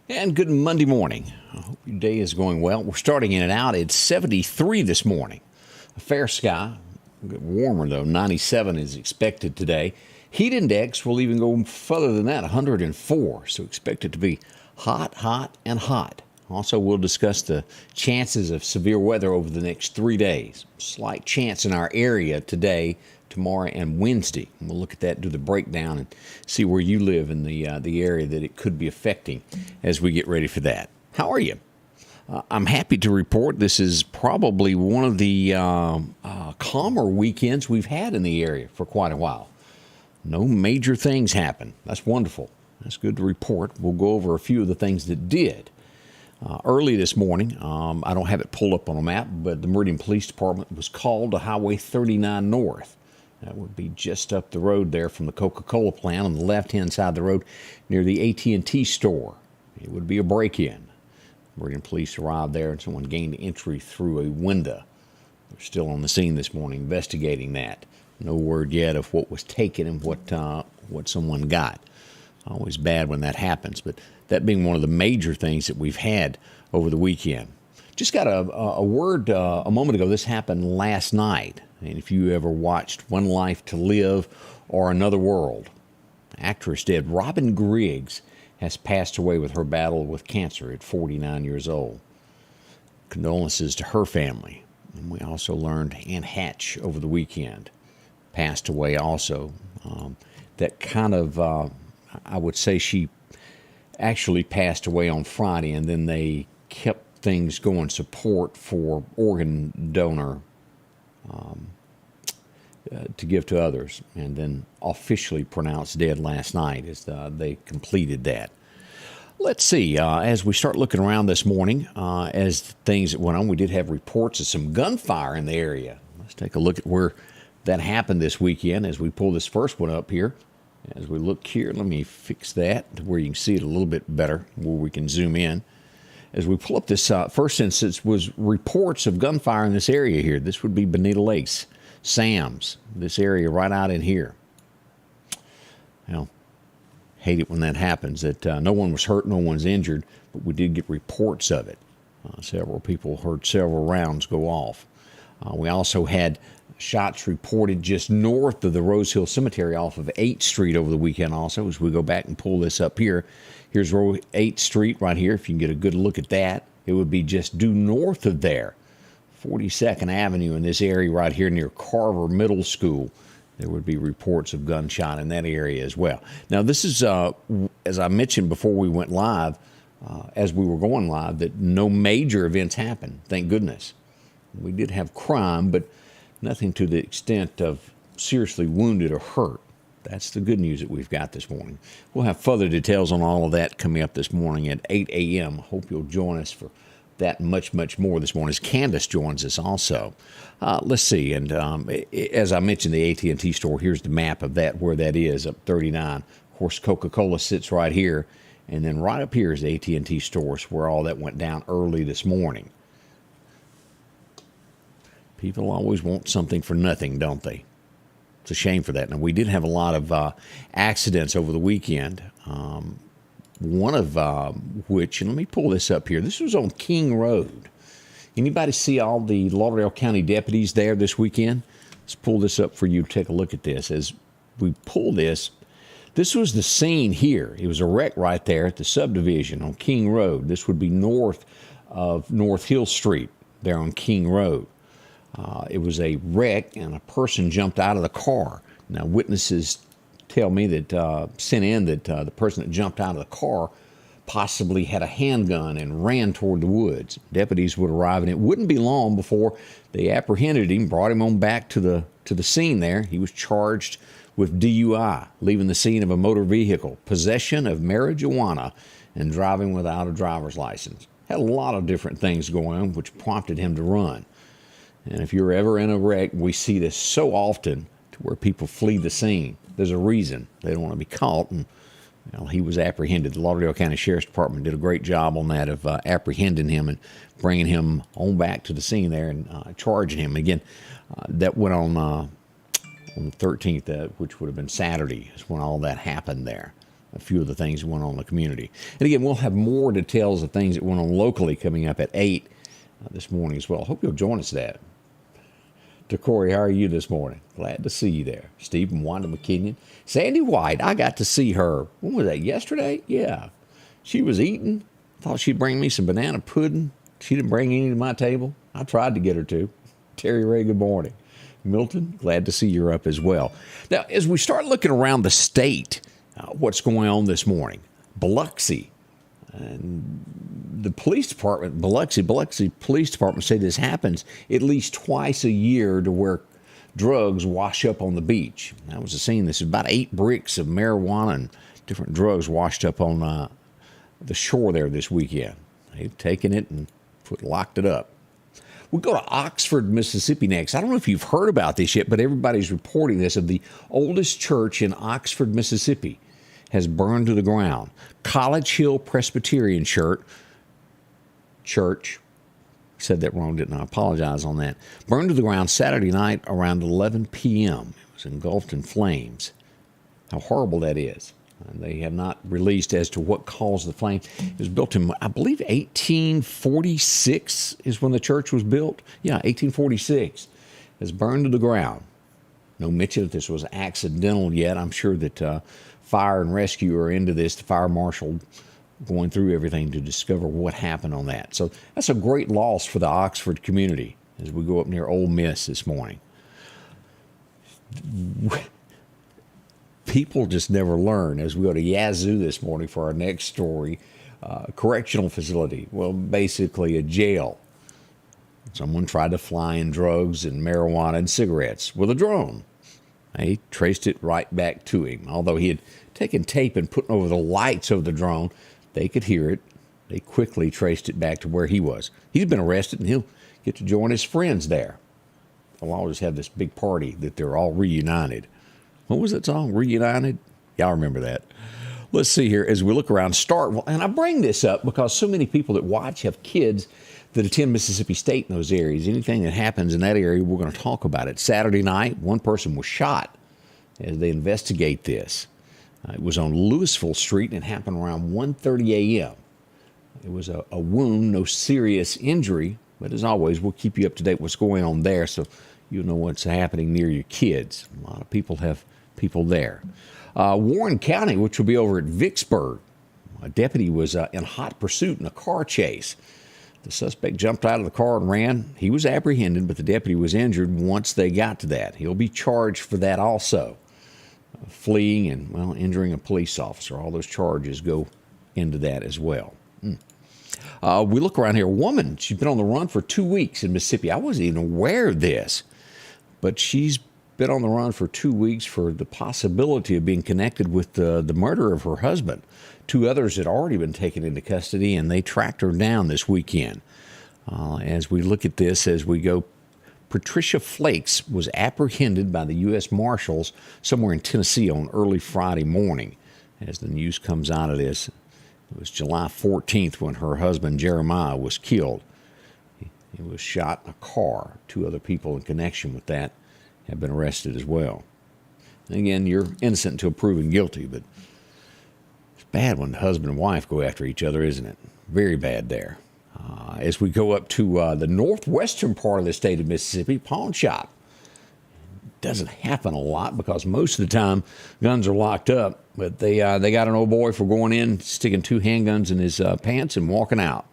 And good Monday morning. I hope your day is going well. We're starting in and out. It's 73 this morning. A fair sky. A bit warmer, though. 97 is expected today. Heat index will even go further than that, 104. So expect it to be hot, hot, and hot. Also, we'll discuss the chances of severe weather over the next 3 days. Slight chance in our area today, tomorrow, and Wednesday. We'll look at that, do the breakdown, and see where you live in the area that it could be affecting as we get ready for that. How are you? I'm happy to report this is probably one of the calmer weekends we've had in the area for quite a while. No major things happen. That's wonderful. That's good to report. We'll go over a few of the things that did. Early this morning, I don't have it pulled up on a map, but the Meridian Police Department was called to Highway 39 North. That would be just up the road there from the Coca-Cola plant on the left-hand side of the road near the AT&T store. It would be a break-in. Meridian Police arrived there and someone gained entry through a window. They're still on the scene this morning investigating that. No word yet of what was taken and what someone got. Always bad when that happens, but that being one of the major things that we've had over the weekend. Just got a word a moment ago. This happened last night. And if you ever watched One Life to Live or Another World, actress dead Robin Griggs has passed away with her battle with cancer at 49 years old. Condolences to her family. And we also learned Ann Hatch over the weekend passed away also. That kind of, I would say she actually passed away on Friday, and then they kept things going, support for organ donor to give to others, and then officially pronounced dead last night as they completed that. Let's see, as we start looking around this morning, as things went on, we did have reports of some gunfire in the area. Let's take a look at where that happened this weekend as we pull this first one up here. As we look here, let me fix that to where you can see it a little bit better, where we can zoom in. As we pull up this first instance was reports of gunfire in this area here. This would be Bonita Lakes, Sam's, this area right out in here. Well, hate it when that happens, that no one was hurt, no one's injured, but we did get reports of it. Several people heard several rounds go off. We also had shots reported just north of the Rose Hill Cemetery off of 8th Street over the weekend also. As we go back and pull this up here, here's 8th Street right here. If you can get a good look at that, it would be just due north of there. 42nd Avenue in this area right here near Carver Middle School. There would be reports of gunshot in that area as well. Now, this is, as I mentioned before we went live, as we were going live, that no major events happened, thank goodness. We did have crime, but nothing to the extent of seriously wounded or hurt. That's the good news that we've got this morning. We'll have further details on all of that coming up this morning at 8 a.m. Hope you'll join us for that much more this morning as Candace joins us also. Let's see, and as I mentioned, the AT&T store, here's the map of that, where that is, up 39. Of course, Coca-Cola sits right here, and then right up here is the AT&T stores where all that went down early this morning. People always want something for nothing, don't they? It's a shame for that. Now, we did have a lot of accidents over the weekend, one of which, and let me pull this up here. This was on King Road. Anybody see all the Lauderdale County deputies there this weekend? Let's pull this up for you to take a look at this. As we pull this, this was the scene here. It was a wreck right there at the subdivision on King Road. This would be north of North Hill Street there on King Road. It was a wreck, and a person jumped out of the car. Now, witnesses tell me that, sent in that the person that jumped out of the car possibly had a handgun and ran toward the woods. Deputies would arrive, and it wouldn't be long before they apprehended him, brought him on back to the scene there. He was charged with DUI, leaving the scene of a motor vehicle, possession of marijuana, and driving without a driver's license. Had a lot of different things going on, which prompted him to run. And if you're ever in a wreck, we see this so often to where people flee the scene. There's a reason. They don't want to be caught. And he was apprehended. The Lauderdale County Sheriff's Department did a great job on that of apprehending him and bringing him on back to the scene there and charging him. Again, that went on the 13th, which would have been Saturday, is when all that happened there. a few of the things that went on in the community. And again, we'll have more details of things that went on locally coming up at 8 this morning as well. Hope you'll join us there. To Corey, how are you this morning? Glad to see you there. Steve and Wanda McKinnon. Sandy White, I got to see her. When was that, yesterday? Yeah. She was eating. Thought she'd bring me some banana pudding. She didn't bring any to my table. I tried to get her to. Terry Ray, good morning. Milton, glad to see you're up as well. Now, as we start looking around the state, what's going on this morning? Biloxi. And the police department, Biloxi Police Department say this happens at least twice a year to where drugs wash up on the beach. That was the scene. This is about 8 bricks of marijuana and different drugs washed up on the shore there this weekend. They've taken it and locked it up. We'll go to Oxford, Mississippi next. I don't know if you've heard about this yet, but everybody's reporting this of the oldest church in Oxford, Mississippi has burned to the ground. College Hill Presbyterian Church, said that wrong, didn't I? Apologize on that. Burned to the ground Saturday night around 11 p.m. It was engulfed in flames. How horrible that is. And they have not released as to what caused the flame. It was built in, I believe, 1846 is when the church was built. Yeah, 1846. It's burned to the ground. No mention that this was accidental yet. I'm sure that fire and rescue are into this. The fire marshal going through everything to discover what happened on that. So that's a great loss for the Oxford community as we go up near Ole Miss this morning. People just never learn. As we go to Yazoo this morning for our next story, correctional facility, well, basically a jail. Someone tried to fly in drugs and marijuana and cigarettes with a drone. They traced it right back to him. Although he had taken tape and put over the lights of the drone, they could hear it. They quickly traced it back to where he was. He's been arrested, and he'll get to join his friends there. They'll always have this big party that they're all reunited. What was that song? Reunited? Y'all remember that. Let's see here as we look around Starkville. And I bring this up because so many people that watch have kids that attend Mississippi State in those areas. Anything that happens in that area, we're going to talk about it. Saturday night, one person was shot as they investigate this. It was on Louisville Street and it happened around 1:30 a.m. It was a wound, no serious injury, but as always, we'll keep you up to date what's going on there so you'll know what's happening near your kids. A lot of people have people there. Warren County, which will be over at Vicksburg, a deputy was in hot pursuit in a car chase. The suspect jumped out of the car and ran. He was apprehended, but the deputy was injured once they got to that. He'll be charged for that also. Fleeing and, well, injuring a police officer. All those charges go into that as well. We look around here. A woman, she's been on the run for 2 weeks in Mississippi. I wasn't even aware of this, but she's been on the run for 2 weeks for the possibility of being connected with the murder of her husband. 2 others had already been taken into custody, and they tracked her down this weekend. As we look at this, as we go, Patricia Flakes was apprehended by the U.S. Marshals somewhere in Tennessee on early Friday morning. As the news comes out of this, it was July 14th when her husband, Jeremiah, was killed. He was shot in a car. 2 other people in connection with that have been arrested as well. And again, you're innocent until proven guilty, but it's bad when the husband and wife go after each other, isn't it? Very bad there. As we go up to the northwestern part of the state of Mississippi, pawn shop. Doesn't happen a lot because most of the time guns are locked up, but they got an old boy for going in, sticking 2 handguns in his pants and walking out.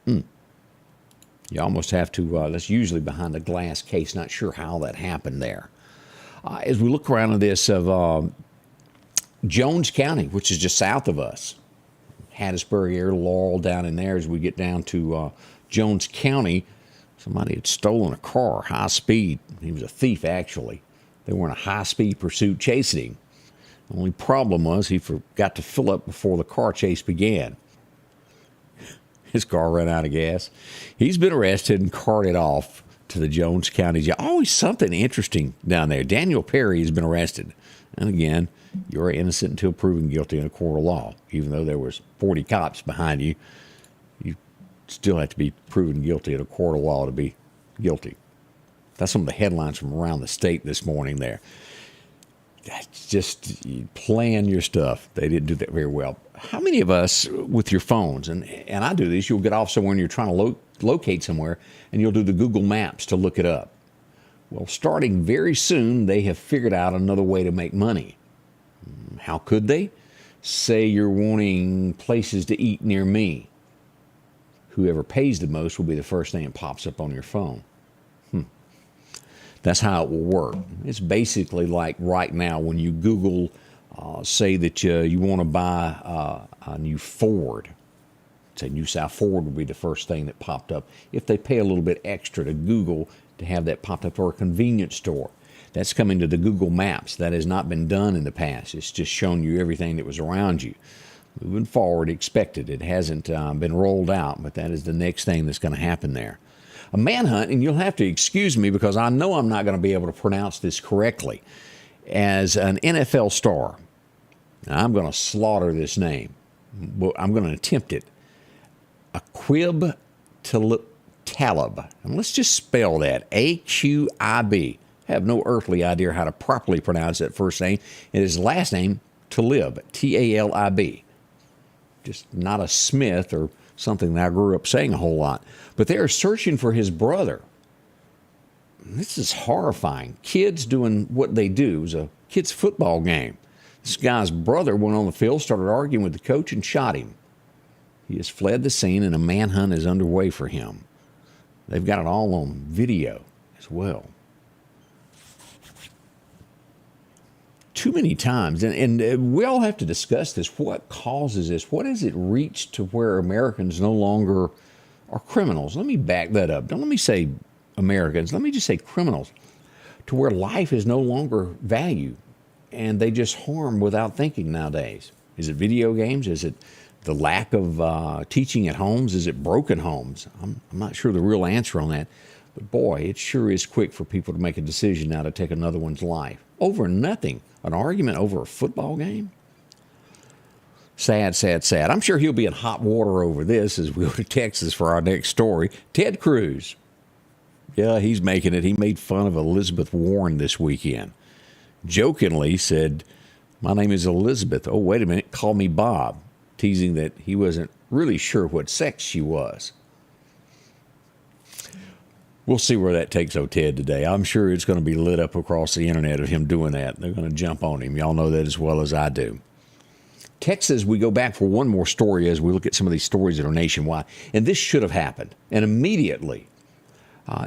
You almost have to, that's usually behind a glass case, not sure how that happened there. As we look around at this of Jones County, which is just south of us, Hattiesburg area, Laurel down in there, as we get down to Jones County, somebody had stolen a car, high speed. He was a thief, actually. They were in a high-speed pursuit chasing him. The only problem was he forgot to fill up before the car chase began. His car ran out of gas. He's been arrested and carted off to the Jones County jail. Always something interesting down there. Daniel Perry has been arrested. And again, you're innocent until proven guilty in a court of law. Even though there was 40 cops behind you, you still have to be proven guilty in a court of law to be guilty. That's some of the headlines from around the state this morning there. just you plan your stuff. They didn't do that very well. How many of us with your phones, and I do this, you'll get off somewhere and you're trying to locate somewhere, and you'll do the Google Maps to look it up. Well, starting very soon, they have figured out another way to make money. How could they? Say you're wanting places to eat near me. Whoever pays the most will be the first thing that pops up on your phone. That's how it will work. It's basically like right now when you Google, say that you want to buy a new Ford. Say New South Ford would be the first thing that popped up if they pay a little bit extra to Google to have that popped up, or a convenience store. That's coming to the Google Maps. That has not been done in the past. It's just shown you everything that was around you. Moving forward, expected. It hasn't been rolled out, but that is the next thing that's going to happen there. A manhunt, and you'll have to excuse me because I know I'm not going to be able to pronounce this correctly, as an NFL star. Now, I'm going to slaughter this name. I'm going to attempt it. Aqib Talib. And let's just spell that. Aqib. I have no earthly idea how to properly pronounce that first name. And his last name, Talib. Talib. Just not a Smith or something that I grew up saying a whole lot. But they are searching for his brother. This is horrifying. Kids doing what they do. It was a kid's football game. This guy's brother went on the field, started arguing with the coach, and shot him. He has fled the scene, and a manhunt is underway for him. They've got it all on video as well. Too many times, and we all have to discuss this. What causes this? What has it reached to where Americans no longer are criminals? Let me back that up. Don't let me say Americans. Let me just say criminals. To where life is no longer valued, and they just harm without thinking nowadays. Is it video games? Is it the lack of teaching at homes? Is it broken homes? I'm not sure the real answer on that. But boy, it sure is quick for people to make a decision now to take another one's life. Over nothing. An argument over a football game? Sad, sad, sad. I'm sure he'll be in hot water over this as we go to Texas for our next story. Ted Cruz. Yeah, he's making it. He made fun of Elizabeth Warren this weekend. Jokingly said, "My name is Elizabeth. Oh, wait a minute. Call me Bob." Teasing that he wasn't really sure what sex she was. We'll see where that takes Ted today. I'm sure it's going to be lit up across the internet of him doing that. They're going to jump on him. Y'all know that as well as I do. Texas, we go back for one more story as we look at some of these stories that are nationwide. And this should have happened. And immediately,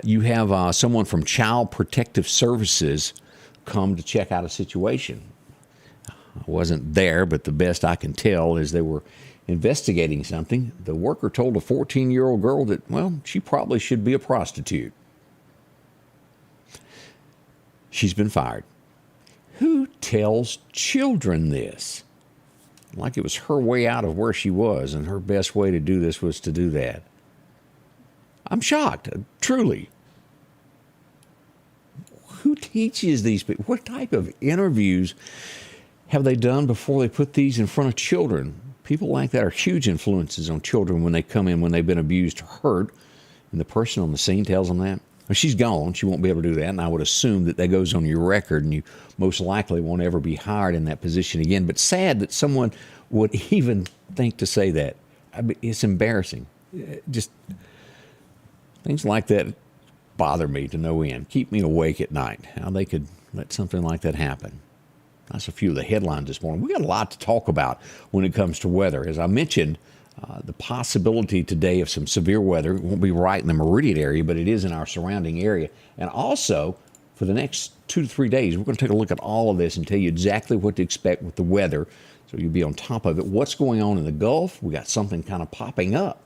you have someone from Child Protective Services come to check out a situation. I wasn't there, but the best I can tell is they were investigating something. The worker told a 14-year-old girl that, well, she probably should be a prostitute. She's been fired. Who tells children this? Like it was her way out of where she was, and her best way to do this was to do that. I'm shocked, truly. Who teaches these people? What type of interviews have they done before they put these in front of children? People like that are huge influences on children when they come in, when they've been abused or hurt, and the person on the scene tells them that. Well, she's gone. She won't be able to do that, and I would assume that goes on your record, and you most likely won't ever be hired in that position again. But sad that someone would even think to say that. I mean, it's embarrassing. Just things like that bother me to no end. Keep me awake at night. How they could let something like that happen. That's a few of the headlines this morning. We got a lot to talk about when it comes to weather. As I mentioned, the possibility today of some severe weather. It won't be right in the Meridian area, but it is in our surrounding area. And also, for the next 2 to 3 days, we're going to take a look at all of this and tell you exactly what to expect with the weather, so you'll be on top of it. What's going on in the Gulf? We got something kind of popping up.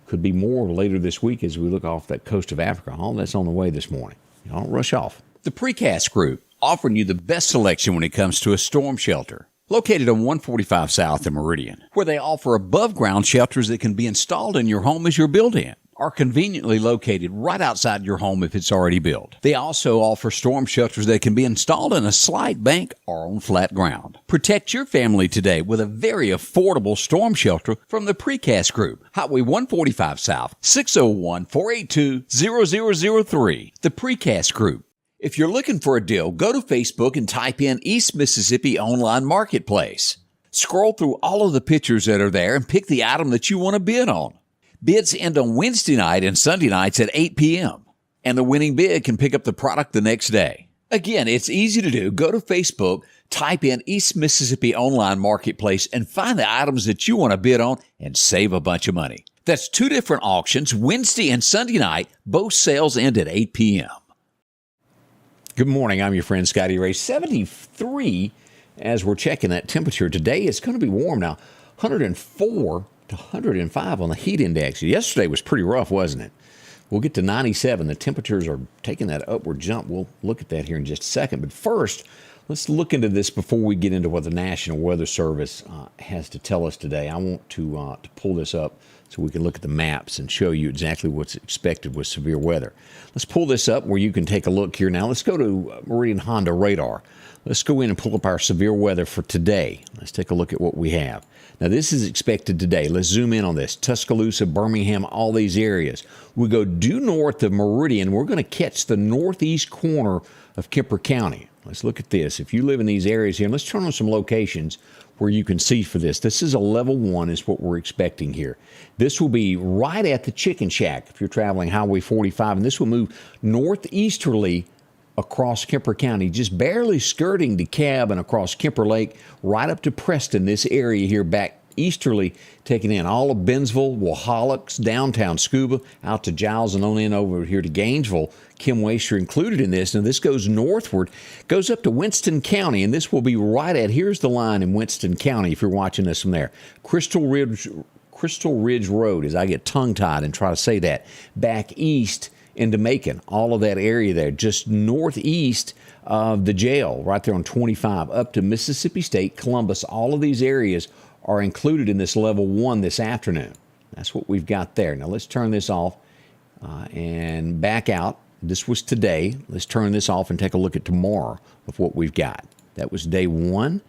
Could be more later this week as we look off that coast of Africa. All that's on the way this morning. Y'all don't rush off. The Precast Group, offering you the best selection when it comes to a storm shelter. Located on 145 South in Meridian, where they offer above-ground shelters that can be installed in your home as you're built-in, or conveniently located right outside your home if it's already built. They also offer storm shelters that can be installed in a slight bank or on flat ground. Protect your family today with a very affordable storm shelter from the Precast Group. Highway 145 South, 601-482-0003. The Precast Group. If you're looking for a deal, go to Facebook and type in East Mississippi Online Marketplace. Scroll through all of the pictures that are there and pick the item that you want to bid on. Bids end on Wednesday night and Sunday nights at 8 p.m. And the winning bid can pick up the product the next day. Again, it's easy to do. Go to Facebook, type in East Mississippi Online Marketplace, and find the items that you want to bid on and save a bunch of money. That's 2 different auctions, Wednesday and Sunday night. Both sales end at 8 p.m. Good morning. I'm your friend Scotty Ray. 73 as we're checking that temperature today. It's going to be warm now. 104 to 105 on the heat index. Yesterday was pretty rough, wasn't it? We'll get to 97. The temperatures are taking that upward jump. We'll look at that here in just a second. But first, let's look into this before we get into what the National Weather Service has to tell us today. I want to pull this up so we can look at the maps and show you exactly what's expected with severe weather. Let's pull this up where you can take a look here. Now, let's go to Meridian Honda radar. Let's go in and pull up our severe weather for today. Let's take a look at what we have. Now, this is expected today. Let's zoom in on this. Tuscaloosa, Birmingham, all these areas. We go due north of Meridian. We're going to catch the northeast corner of Kemper County. Let's look at this. If you live in these areas here, let's turn on some locations where you can see for this. This is a level 1 is what we're expecting here. This will be right at the Chicken Shack if you're traveling Highway 45, and this will move northeasterly across Kemper County, just barely skirting DeKalb and across Kemper Lake, right up to Preston, this area here back easterly, taking in all of Bennsville, Wahallocks, downtown Scuba, out to Giles and on in over here to Gainesville. Kim Waster included in this. Now, this goes northward, goes up to Winston County, and this will be right at, here's the line in Winston County if you're watching this from there. Crystal Ridge Road, as I get tongue-tied and try to say that, back east into Macon, all of that area there, just northeast of the jail, right there on 25, up to Mississippi State, Columbus. All of these areas are included in this level 1 this afternoon. That's what we've got there. Now, let's turn this off and back out. This was today. Let's turn this off and take a look at tomorrow of what we've got. That was day 1.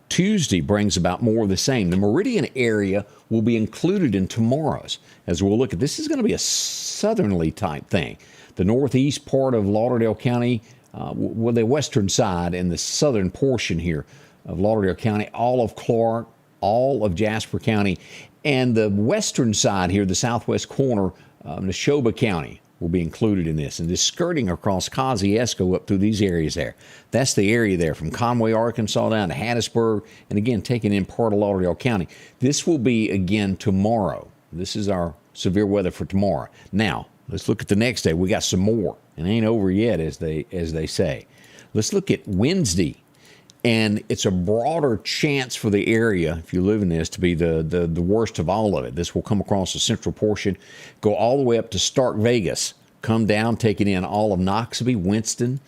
Tuesday brings about more of the same. The Meridian area will be included in tomorrow's. As we'll look at, this is going to be a southerly type thing. The northeast part of Lauderdale County, the western side and the southern portion here of Lauderdale County, all of Clark, all of Jasper County, and the western side here, the southwest corner of Neshoba County will be included in this. And this skirting across Kosciuszko up through these areas there. That's the area there from Conway, Arkansas down to Hattiesburg, and again, taking in part of Lauderdale County. This will be, again, tomorrow. This is our severe weather for tomorrow. Now, let's look at the next day. We got some more. It ain't over yet, as they say. Let's look at Wednesday. And it's a broader chance for the area, if you live in this, to be the worst of all of it. This will come across the central portion, go all the way up to Stark Vegas, come down, taking in all of Noxubee, Winston,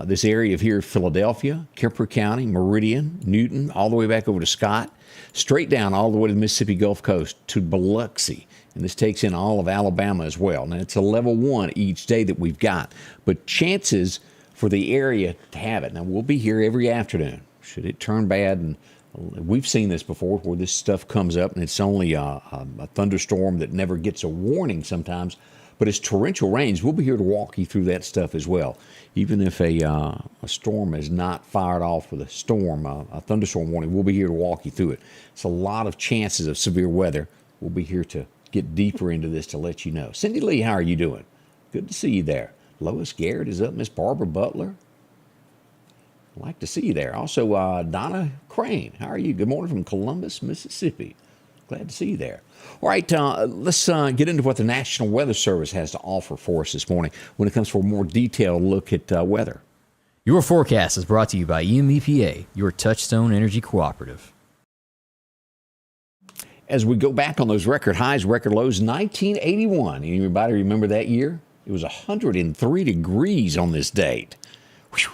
this area of here, Philadelphia, Kemper County, Meridian, Newton, all the way back over to Scott, straight down all the way to the Mississippi Gulf Coast to Biloxi. And this takes in all of Alabama as well. Now, it's a level 1 each day that we've got. But chances for the area to have it. Now, we'll be here every afternoon. Should it turn bad, and we've seen this before where this stuff comes up and it's only a thunderstorm that never gets a warning sometimes, but it's torrential rains. We'll be here to walk you through that stuff as well. Even if a storm is not fired off with a thunderstorm warning, we'll be here to walk you through it. It's a lot of chances of severe weather. We'll be here to get deeper into this to let you know. Cindy Lee, how are you doing? Good to see you there. Lois Garrett is up. Miss Barbara Butler. I'd like to see you there. Also, Donna Crane, how are you? Good morning from Columbus, Mississippi. Glad to see you there. All right, let's get into what the National Weather Service has to offer for us this morning when it comes for a more detailed look at weather. Your forecast is brought to you by EMEPA, your Touchstone Energy Cooperative. As we go back on those record highs, record lows, 1981. Anybody remember that year? It was 103 degrees on this date. Whew.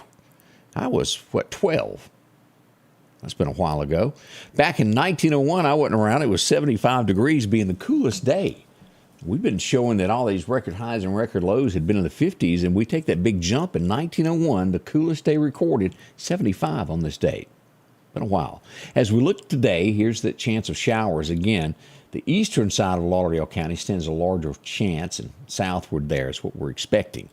I was, 12? That's been a while ago. Back in 1901, I wasn't around. It was 75 degrees being the coolest day. We've been showing that all these record highs and record lows had been in the 50s, and we take that big jump in 1901, the coolest day recorded, 75 on this date. Been a while. As we look today, here's the chance of showers again. The eastern side of Lauderdale County stands a larger chance, and southward there is what we're expecting.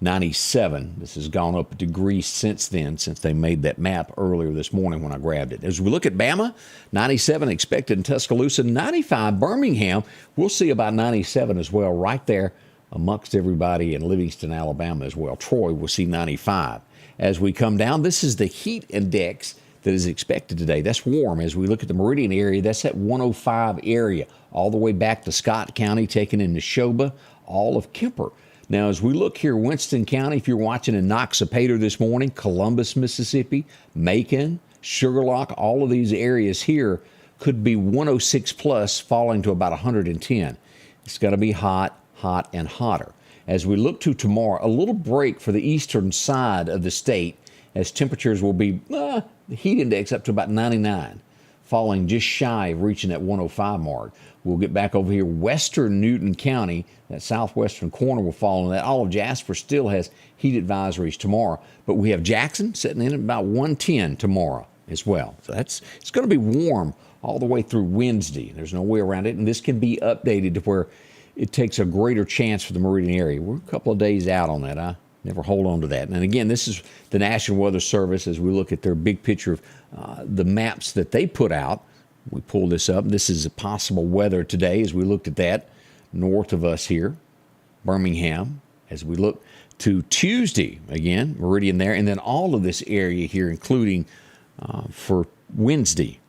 97. This has gone up a degree since then, since they made that map earlier this morning when I grabbed it. As we look at Bama, 97 expected in Tuscaloosa, 95 Birmingham. We'll see about 97 as well right there amongst everybody in Livingston, Alabama as well. Troy will see 95. As we come down, this is the heat index that is expected today. That's warm. As we look at the Meridian area, that's at 105 area, all the way back to Scott County, taking in Neshoba, all of Kemper. Now, as we look here, Winston County, if you're watching in Noxapater this morning, Columbus, Mississippi, Macon, Sugar Lock, all of these areas here could be 106 plus, falling to about 110. It's going to be hot, hot, and hotter. As we look to tomorrow, a little break for the eastern side of the state, as temperatures will be, the heat index up to about 99, falling just shy of reaching that 105 mark. We'll get back over here. Western Newton County, that southwestern corner will fall in that. All of Jasper still has heat advisories tomorrow. But we have Jackson sitting in at about 110 tomorrow as well. So it's going to be warm all the way through Wednesday. There's no way around it. And this can be updated to where it takes a greater chance for the Meridian area. We're a couple of days out on that. I never hold on to that. And again, this is the National Weather Service as we look at their big picture of the maps that they put out. We pull this up. This is a possible weather today as we looked at that north of us here, Birmingham. As we look to Tuesday, again, Meridian there, and then all of this area here, including for Wednesday,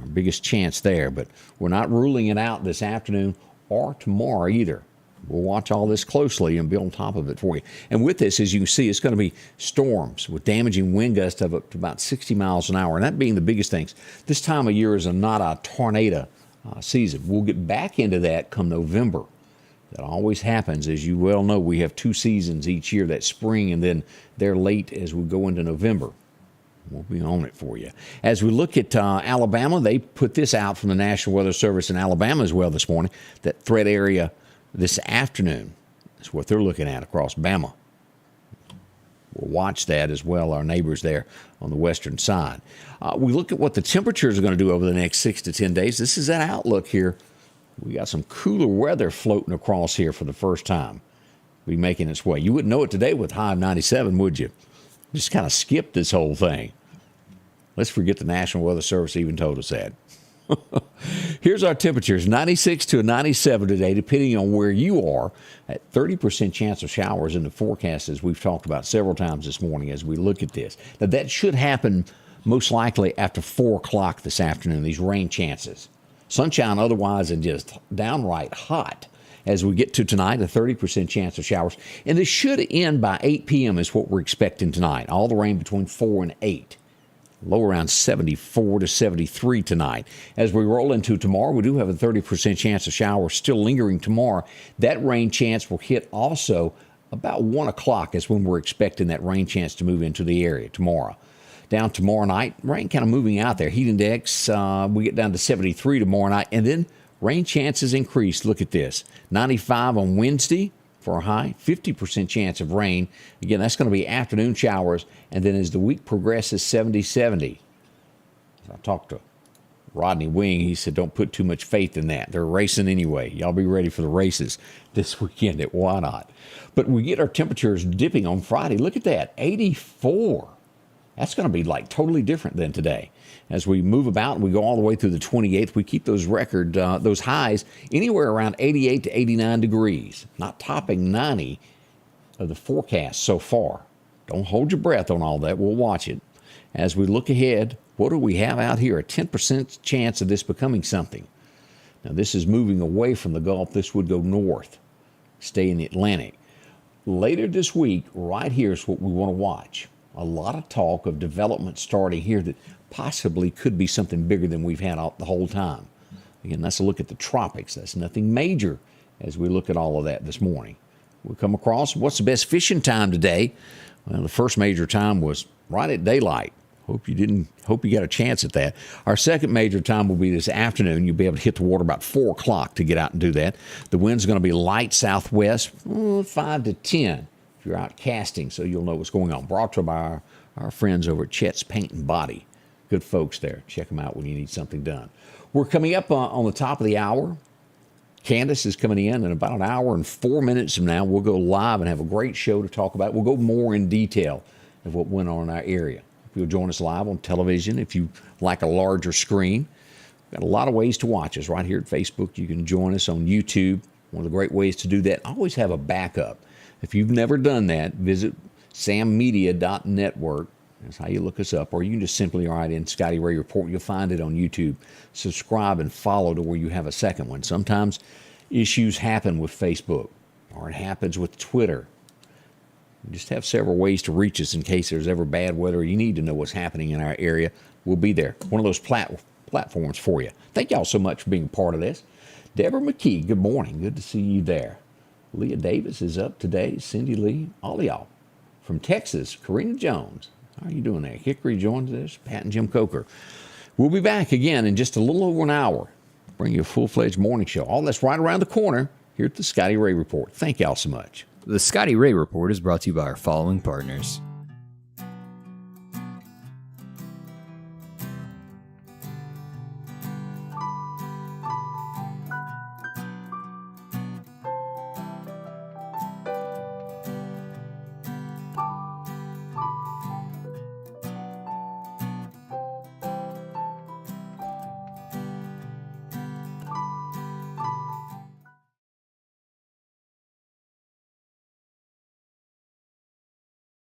our biggest chance there. But we're not ruling it out this afternoon or tomorrow either. We'll watch all this closely and be on top of it for you. And with this, as you can see, it's going to be storms with damaging wind gusts of up to about 60 miles an hour. And that being the biggest things. This time of year is not a tornado season. We'll get back into that come November. That always happens. As you well know, we have two seasons each year, that spring and then they're late as we go into November. We'll be on it for you. As we look at Alabama, they put this out from the National Weather Service in Alabama as well this morning. That threat area this afternoon is what they're looking at across Bama. We'll watch that as well, our neighbors there on the western side. We look at what the temperatures are going to do over the next 6 to 10 days. This is that outlook here. We got some cooler weather floating across here for the first time. Be making its way. You wouldn't know it today with high of 97, would you? Just kind of skip this whole thing. Let's forget the National Weather Service even told us that. Here's our temperatures, 96 to 97 today, depending on where you are, at 30% chance of showers in the forecast, as we've talked about several times this morning as we look at this. Now, that should happen most likely after 4 o'clock this afternoon, these rain chances. Sunshine otherwise and just downright hot. As we get to tonight, a 30% chance of showers. And this should end by 8 p.m. is what we're expecting tonight. All the rain between 4 and 8. Low around 74 to 73 tonight. As we roll into tomorrow, we do have a 30% chance of showers still lingering tomorrow. That rain chance will hit also about 1 o'clock is when we're expecting that rain chance to move into the area tomorrow. Down tomorrow night, rain kind of moving out there. Heat index, we get down to 73 tomorrow night. And then rain chances increase. Look at this. 95 on Wednesday for a high, 50% chance of rain. Again, that's going to be afternoon showers. And then as the week progresses, 70-70. I talked to Rodney Wing. He said, don't put too much faith in that. They're racing anyway. Y'all be ready for the races this weekend at Why Not? But we get our temperatures dipping on Friday. Look at that, 84. That's going to be like totally different than today. As we move about and we go all the way through the 28th, we keep those those highs anywhere around 88 to 89 degrees, not topping 90 of the forecast so far. Don't hold your breath on all that. We'll watch it. As we look ahead, what do we have out here? A 10% chance of this becoming something. Now, this is moving away from the Gulf. This would go north, stay in the Atlantic. Later this week, right here is what we want to watch. A lot of talk of development starting here that possibly could be something bigger than we've had the whole time. Again, that's a look at the tropics. That's nothing major as we look at all of that this morning. We'll come across what's the best fishing time today. Well, the first major time was right at daylight. Hope you got a chance at that. Our second major time will be this afternoon. You'll be able to hit the water about 4 o'clock to get out and do that. The wind's going to be light southwest, 5 to 10 if you're out casting, so you'll know what's going on. Brought to you by our friends over at Chet's Paint and Body. Good folks there. Check them out when you need something done. We're coming up on the top of the hour. Candace is coming in about an hour and 4 minutes from now. We'll go live and have a great show to talk about. We'll go more in detail of what went on in our area. If you'll join us live on television, if you like a larger screen, we've got a lot of ways to watch us right here at Facebook. You can join us on YouTube. One of the great ways to do that, always have a backup. If you've never done that, visit sammedia.network. That's how you look us up. Or you can just simply write in Scotty Ray Report. You'll find it on YouTube. Subscribe and follow to where you have a second one. Sometimes issues happen with Facebook, or it happens with Twitter. We just have several ways to reach us in case there's ever bad weather or you need to know what's happening in our area. We'll be there. One of those platforms for you. Thank y'all so much for being part of this. Deborah McKee, good morning. Good to see you there. Leah Davis is up today. Cindy Lee, all of y'all. From Texas, Karina Jones. How are you doing there? Hickory joins us. Pat and Jim Coker. We'll be back again in just a little over an hour. Bring you a full-fledged morning show. All that's right around the corner here at the Scotty Ray Report. Thank y'all so much. The Scotty Ray Report is brought to you by our following partners: